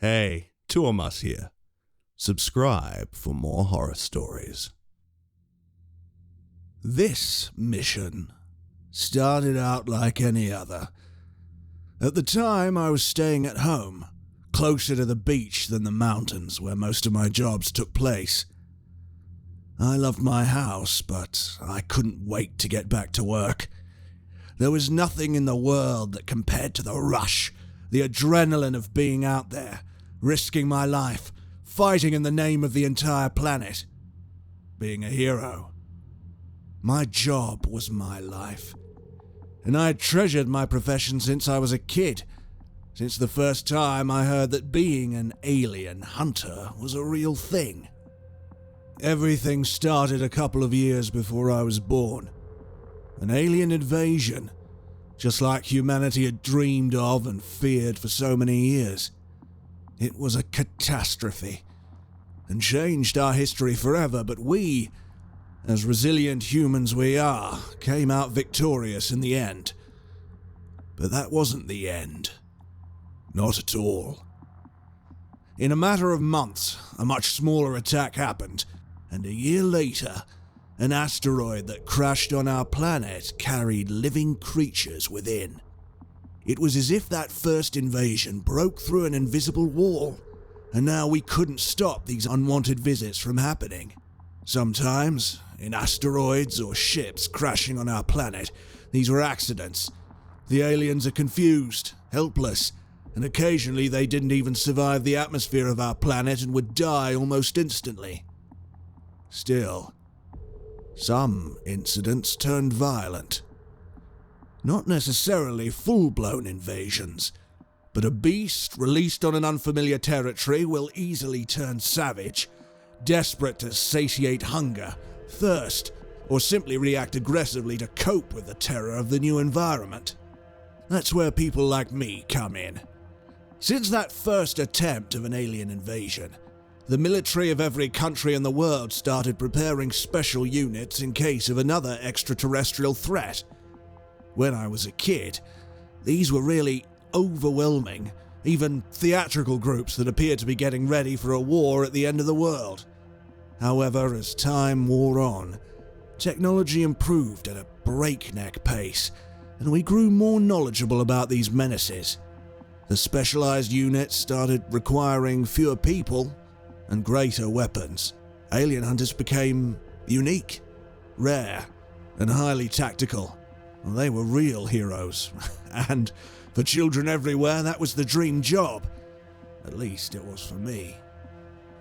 Hey, Tuomas here. Subscribe for more horror stories. This mission started out like any other. At the time, I was staying at home, closer to the beach than the mountains where most of my jobs took place. I loved my house, but I couldn't wait to get back to work. There was nothing in the world that compared to the rush, the adrenaline of being out there, risking my life, fighting in the name of the entire planet, being a hero. My job was my life, and I had treasured my profession since I was a kid, since the first time I heard that being an alien hunter was a real thing. Everything started a couple of years before I was born. An alien invasion, just like humanity had dreamed of and feared for so many years. It was a catastrophe, and changed our history forever, but we, as resilient humans we are, came out victorious in the end. But that wasn't the end. Not at all. In a matter of months, a much smaller attack happened, and a year later, an asteroid that crashed on our planet carried living creatures within. It was as if that first invasion broke through an invisible wall, and now we couldn't stop these unwanted visits from happening. Sometimes, in asteroids or ships crashing on our planet, these were accidents. The aliens are confused, helpless, and occasionally they didn't even survive the atmosphere of our planet and would die almost instantly. Still, some incidents turned violent. Not necessarily full-blown invasions, but a beast released on an unfamiliar territory will easily turn savage, desperate to satiate hunger, thirst, or simply react aggressively to cope with the terror of the new environment. That's where people like me come in. Since that first attempt of an alien invasion, the military of every country in the world started preparing special units in case of another extraterrestrial threat. When I was a kid, these were really overwhelming, even theatrical groups that appeared to be getting ready for a war at the end of the world. However, as time wore on, technology improved at a breakneck pace, and we grew more knowledgeable about these menaces. The specialized units started requiring fewer people and greater weapons. Alien hunters became unique, rare, and highly tactical. They were real heroes, and for children everywhere, that was the dream job. At least it was for me.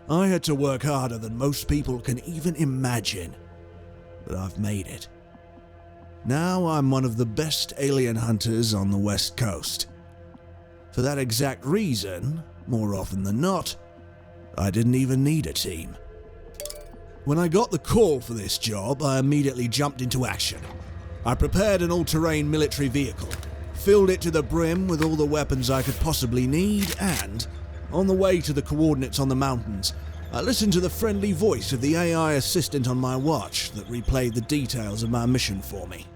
I had to work harder than most people can even imagine, but I've made it. Now I'm one of the best alien hunters on the West Coast. For that exact reason, more often than not, I didn't even need a team. When I got the call for this job, I immediately jumped into action. I prepared an all-terrain military vehicle, filled it to the brim with all the weapons I could possibly need, and, on the way to the coordinates on the mountains, I listened to the friendly voice of the AI assistant on my watch that replayed the details of my mission for me.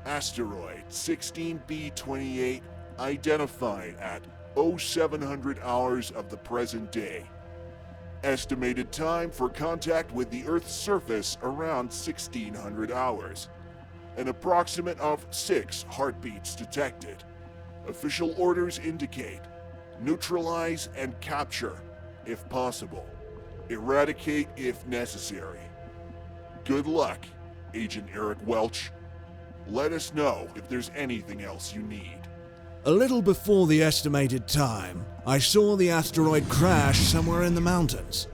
Asteroid 16B28 identified at 0700 hours of the present day. Estimated time for contact with the Earth's surface around 1600 hours. An approximate of 6 heartbeats detected. Official orders indicate neutralize and capture if possible. Eradicate if necessary. Good luck, Agent Eric Welch. Let us know if there's anything else you need. A little before the estimated time, I saw the asteroid crash somewhere in the mountains.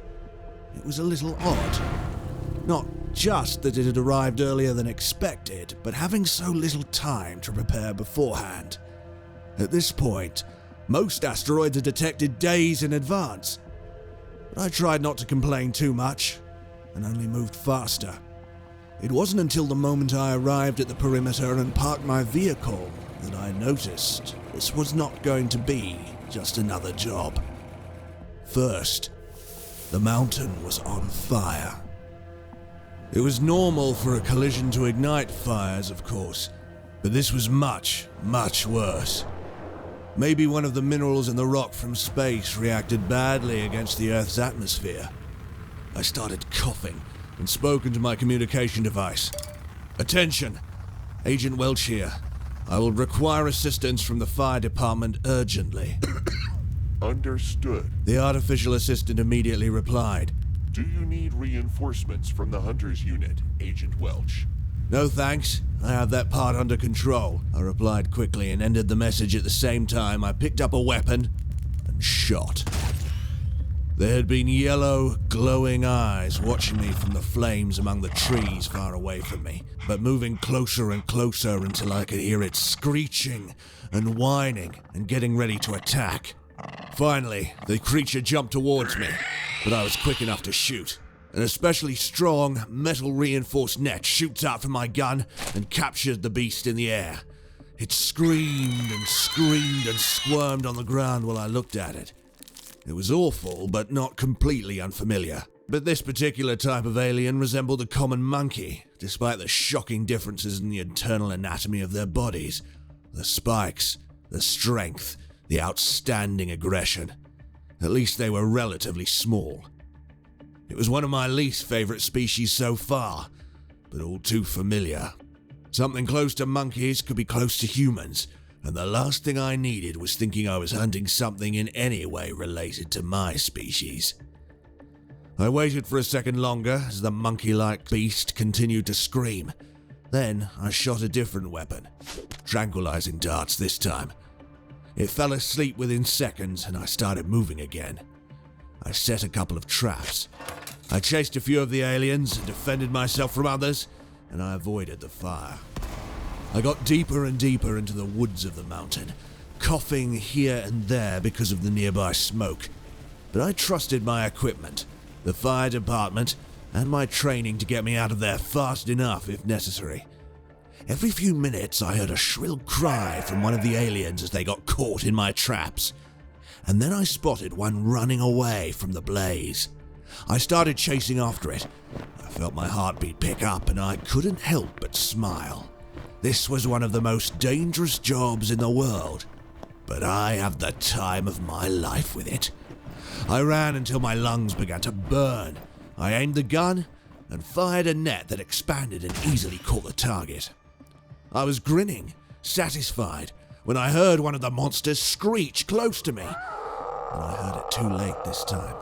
It was a little odd. Not just that it had arrived earlier than expected, but having so little time to prepare beforehand. At this point, most asteroids are detected days in advance. But I tried not to complain too much, and only moved faster. It wasn't until the moment I arrived at the perimeter and parked my vehicle that I noticed this was not going to be just another job. First, the mountain was on fire. It was normal for a collision to ignite fires, of course, but this was much, much worse. Maybe one of the minerals in the rock from space reacted badly against the Earth's atmosphere. I started coughing and spoke into my communication device. "Attention! Agent Welch here. I will require assistance from the fire department urgently." Understood. The artificial assistant immediately replied, Do you need reinforcements from the Hunters Unit, Agent Welch? "No thanks, I have that part under control," I replied quickly and ended the message at the same time I picked up a weapon and shot. There had been yellow, glowing eyes watching me from the flames among the trees far away from me, but moving closer and closer until I could hear it screeching and whining and getting ready to attack. Finally, the creature jumped towards me, but I was quick enough to shoot. An especially strong, metal-reinforced net shoots out from my gun and captured the beast in the air. It screamed and screamed and squirmed on the ground while I looked at it. It was awful, but not completely unfamiliar. But this particular type of alien resembled a common monkey, despite the shocking differences in the internal anatomy of their bodies. The spikes, the strength, the outstanding aggression. At least they were relatively small. It was one of my least favorite species so far, but all too familiar. Something close to monkeys could be close to humans, and the last thing I needed was thinking I was hunting something in any way related to my species. I waited for a second longer as the monkey-like beast continued to scream. Then I shot a different weapon, tranquilizing darts this time. It fell asleep within seconds and I started moving again. I set a couple of traps. I chased a few of the aliens and defended myself from others, and I avoided the fire. I got deeper and deeper into the woods of the mountain, coughing here and there because of the nearby smoke. But I trusted my equipment, the fire department, and my training to get me out of there fast enough if necessary. Every few minutes I heard a shrill cry from one of the aliens as they got caught in my traps. And then I spotted one running away from the blaze. I started chasing after it. I felt my heartbeat pick up and I couldn't help but smile. This was one of the most dangerous jobs in the world, but I had the time of my life with it. I ran until my lungs began to burn. I aimed the gun and fired a net that expanded and easily caught the target. I was grinning, satisfied, when I heard one of the monsters screech close to me, and I heard it too late this time.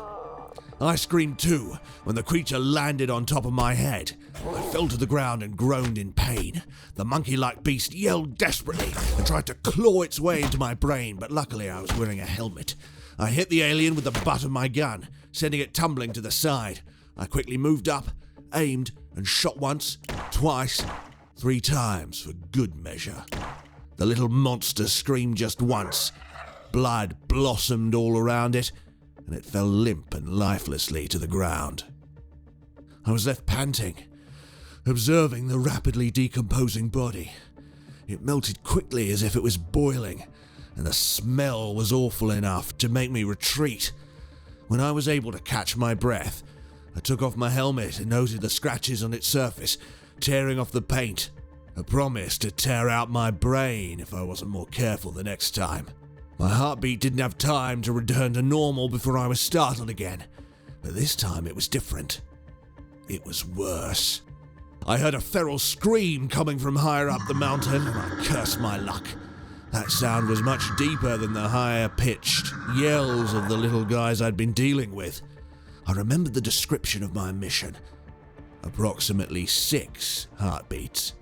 I screamed too when the creature landed on top of my head. I fell to the ground and groaned in pain. The monkey-like beast yelled desperately and tried to claw its way into my brain, but luckily I was wearing a helmet. I hit the alien with the butt of my gun, sending it tumbling to the side. I quickly moved up, aimed, and shot once, twice, 3 times for good measure. The little monster screamed just once. Blood blossomed all around it, and it fell limp and lifelessly to the ground. I was left panting, observing the rapidly decomposing body. It melted quickly as if it was boiling, and the smell was awful enough to make me retreat. When I was able to catch my breath, I took off my helmet and noted the scratches on its surface, tearing off the paint. A promise to tear out my brain if I wasn't more careful the next time. My heartbeat didn't have time to return to normal before I was startled again, but this time it was different. It was worse. I heard a feral scream coming from higher up the mountain, and I cursed my luck. That sound was much deeper than the higher-pitched yells of the little guys I'd been dealing with. I remembered the description of my mission. Approximately 6 heartbeats.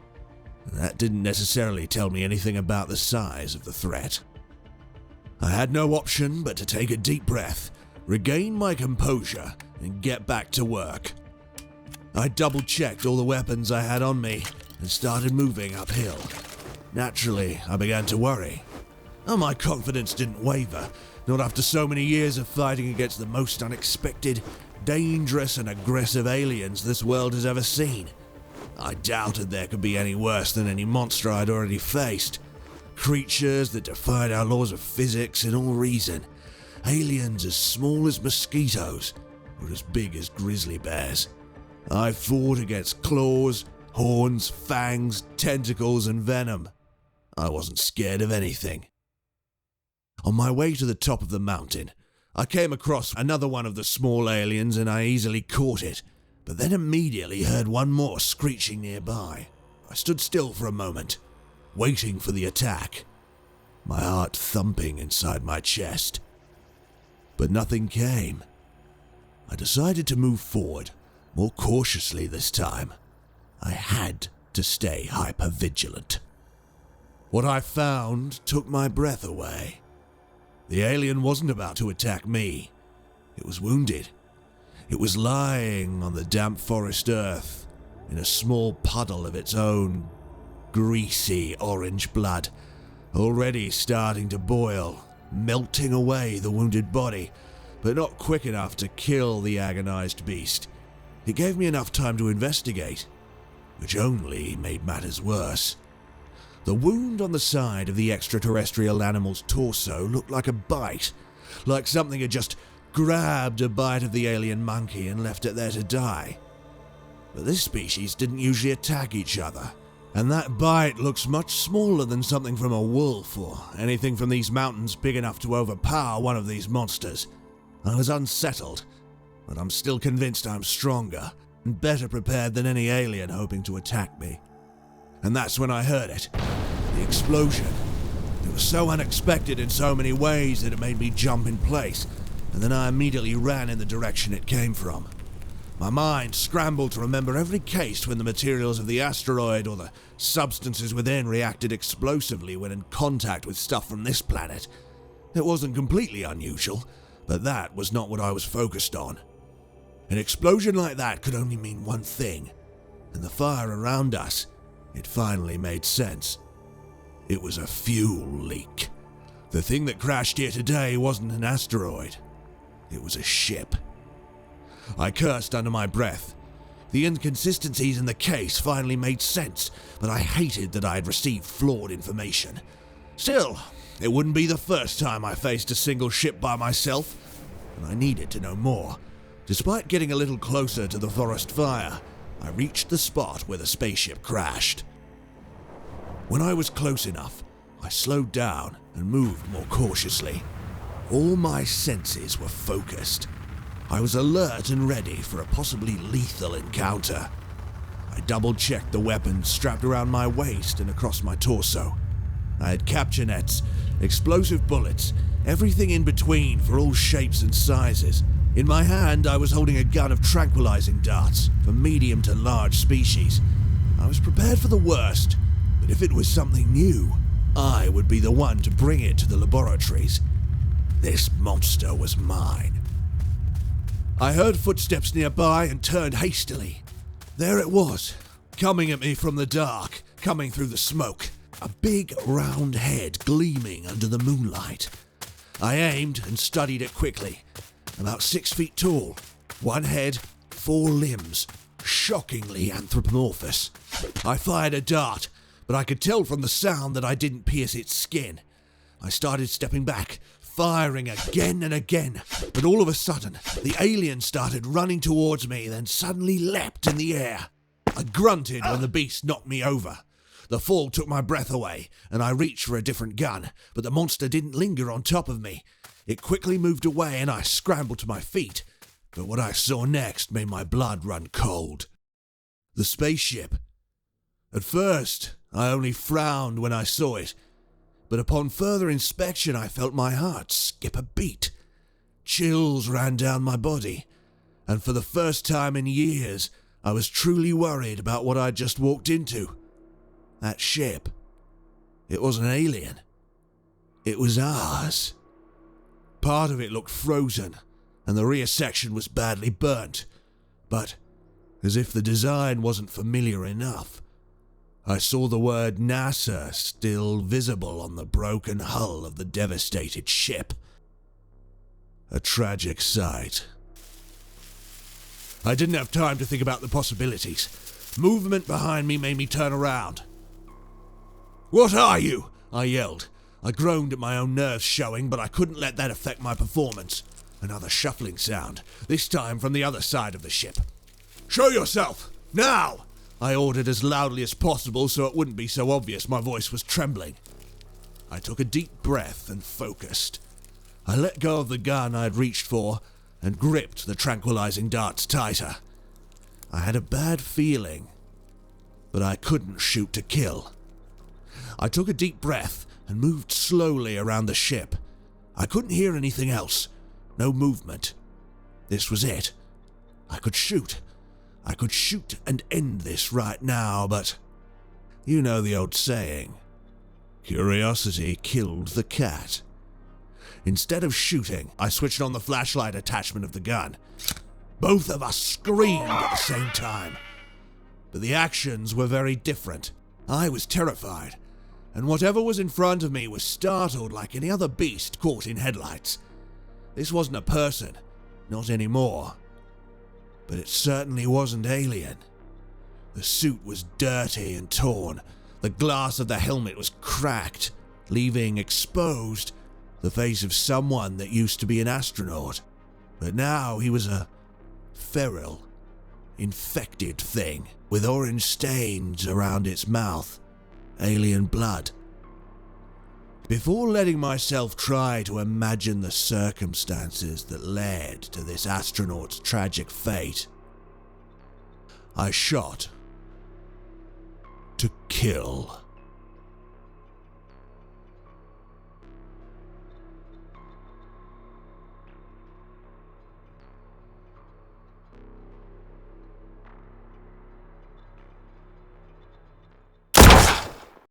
That didn't necessarily tell me anything about the size of the threat. I had no option but to take a deep breath, regain my composure, and get back to work. I double-checked all the weapons I had on me and started moving uphill. Naturally, I began to worry. My confidence didn't waver, not after so many years of fighting against the most unexpected, dangerous and aggressive aliens this world has ever seen. I doubted there could be any worse than any monster I'd already faced. Creatures that defied our laws of physics and all reason. Aliens as small as mosquitoes, or as big as grizzly bears. I fought against claws, horns, fangs, tentacles, and venom. I wasn't scared of anything. On my way to the top of the mountain, I came across another one of the small aliens and I easily caught it, but then immediately heard one more screeching nearby. I stood still for a moment, waiting for the attack, my heart thumping inside my chest. But nothing came. I decided to move forward, more cautiously this time. I had to stay hyper-vigilant. What I found took my breath away. The alien wasn't about to attack me. It was wounded. It was lying on the damp forest earth, in a small puddle of its own greasy orange blood, already starting to boil, melting away the wounded body, but not quick enough to kill the agonized beast. It gave me enough time to investigate, which only made matters worse. The wound on the side of the extraterrestrial animal's torso looked like a bite, like something had just grabbed a bite of the alien monkey and left it there to die. But this species didn't usually attack each other, and that bite looks much smaller than something from a wolf or anything from these mountains big enough to overpower one of these monsters. I was unsettled, but I'm still convinced I'm stronger and better prepared than any alien hoping to attack me. And that's when I heard it. The explosion. It was so unexpected in so many ways that it made me jump in place, and then I immediately ran in the direction it came from. My mind scrambled to remember every case when the materials of the asteroid or the substances within reacted explosively when in contact with stuff from this planet. It wasn't completely unusual, but that was not what I was focused on. An explosion like that could only mean one thing, and the fire around us, it finally made sense. It was a fuel leak. The thing that crashed here today wasn't an asteroid. It was a ship. I cursed under my breath. The inconsistencies in the case finally made sense, but I hated that I had received flawed information. Still, it wouldn't be the first time I faced a single ship by myself, and I needed to know more. Despite getting a little closer to the forest fire, I reached the spot where the spaceship crashed. When I was close enough, I slowed down and moved more cautiously. All my senses were focused. I was alert and ready for a possibly lethal encounter. I double-checked the weapons strapped around my waist and across my torso. I had capture nets, explosive bullets, everything in between for all shapes and sizes. In my hand, I was holding a gun of tranquilizing darts for medium to large species. I was prepared for the worst, but if it was something new, I would be the one to bring it to the laboratories. This monster was mine. I heard footsteps nearby and turned hastily. There it was, coming at me from the dark, coming through the smoke. A big round head gleaming under the moonlight. I aimed and studied it quickly. About 6 feet tall, one head, 4 limbs, shockingly anthropomorphous. I fired a dart, but I could tell from the sound that I didn't pierce its skin. I started stepping back, firing again and again, but all of a sudden, the alien started running towards me, then suddenly leapt in the air. I grunted when the beast knocked me over. The fall took my breath away, and I reached for a different gun, but the monster didn't linger on top of me. It quickly moved away and I scrambled to my feet, but what I saw next made my blood run cold. The spaceship. At first, I only frowned when I saw it, but upon further inspection I felt my heart skip a beat. Chills ran down my body, and for the first time in years, I was truly worried about what I'd just walked into. That ship. It was an alien. It was ours. Part of it looked frozen, and the rear section was badly burnt, but as if the design wasn't familiar enough, I saw the word NASA still visible on the broken hull of the devastated ship. A tragic sight. I didn't have time to think about the possibilities. Movement behind me made me turn around. "What are you?" I yelled. I groaned at my own nerves showing, but I couldn't let that affect my performance. Another shuffling sound, this time from the other side of the ship. "Show yourself! Now!" I ordered as loudly as possible so it wouldn't be so obvious my voice was trembling. I took a deep breath and focused. I let go of the gun I'd reached for and gripped the tranquilizing darts tighter. I had a bad feeling, but I couldn't shoot to kill. I took a deep breath and moved slowly around the ship. I couldn't hear anything else. No movement. This was it. I could shoot. I could shoot and end this right now, but you know the old saying, curiosity killed the cat. Instead of shooting, I switched on the flashlight attachment of the gun. Both of us screamed at the same time. But the actions were very different. I was terrified, and whatever was in front of me was startled like any other beast caught in headlights. This wasn't a person, not anymore. But it certainly wasn't alien. The suit was dirty and torn. The glass of the helmet was cracked, leaving exposed the face of someone that used to be an astronaut. But now he was a feral, infected thing with orange stains around its mouth. Alien blood. Before letting myself try to imagine the circumstances that led to this astronaut's tragic fate, I shot to kill.